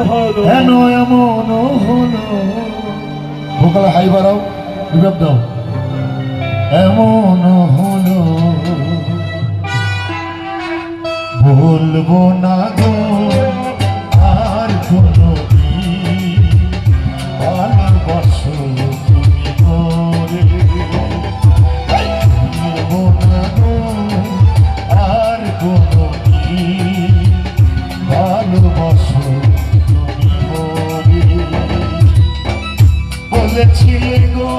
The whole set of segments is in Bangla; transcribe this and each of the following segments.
কেন এমন হলো ভোকাল হাই বাড়াও রিভার্ব দাও এমন হলো বলবো না গো আর কোনো ভালোবাসো তুমি করে বলবো না গো আর কোনো ভালোবাসো তুমি করে বলেছিলে গো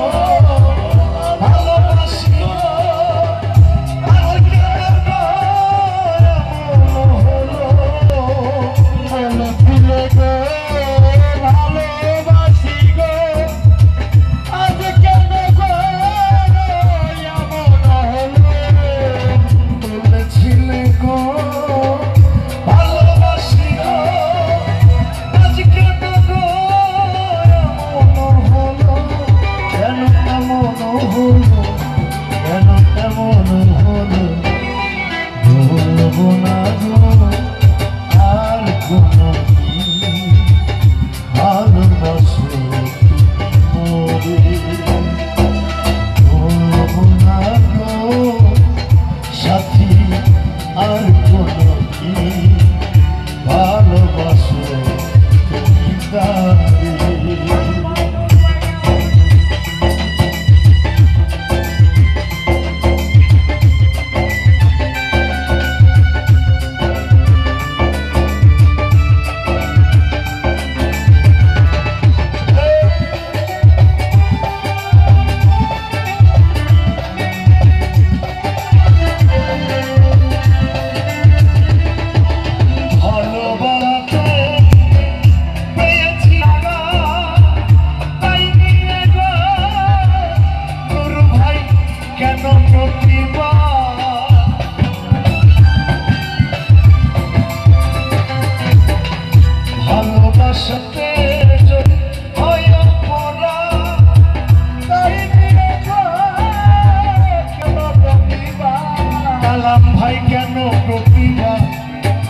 ভাই কেন প্রতিভা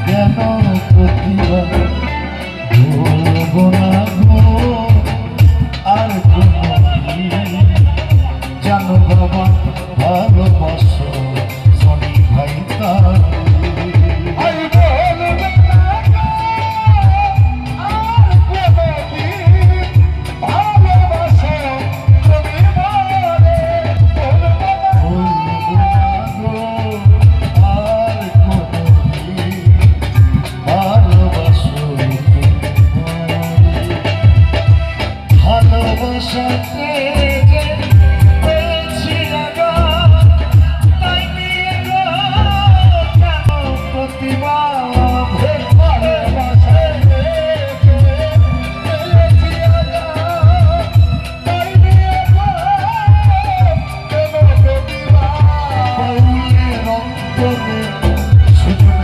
কেন প্রতিভা বলবো না গো আর জানো বাবা ভালোবাসো সনি ভাই তার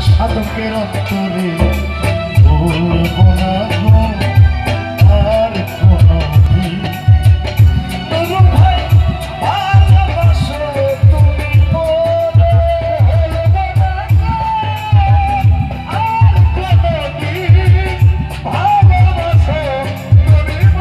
সাধকের অন্তরে বলবো না গো আর কোনো ভাই ভালোবাসো তুমি আর কোনো ভালোবাসো তুমি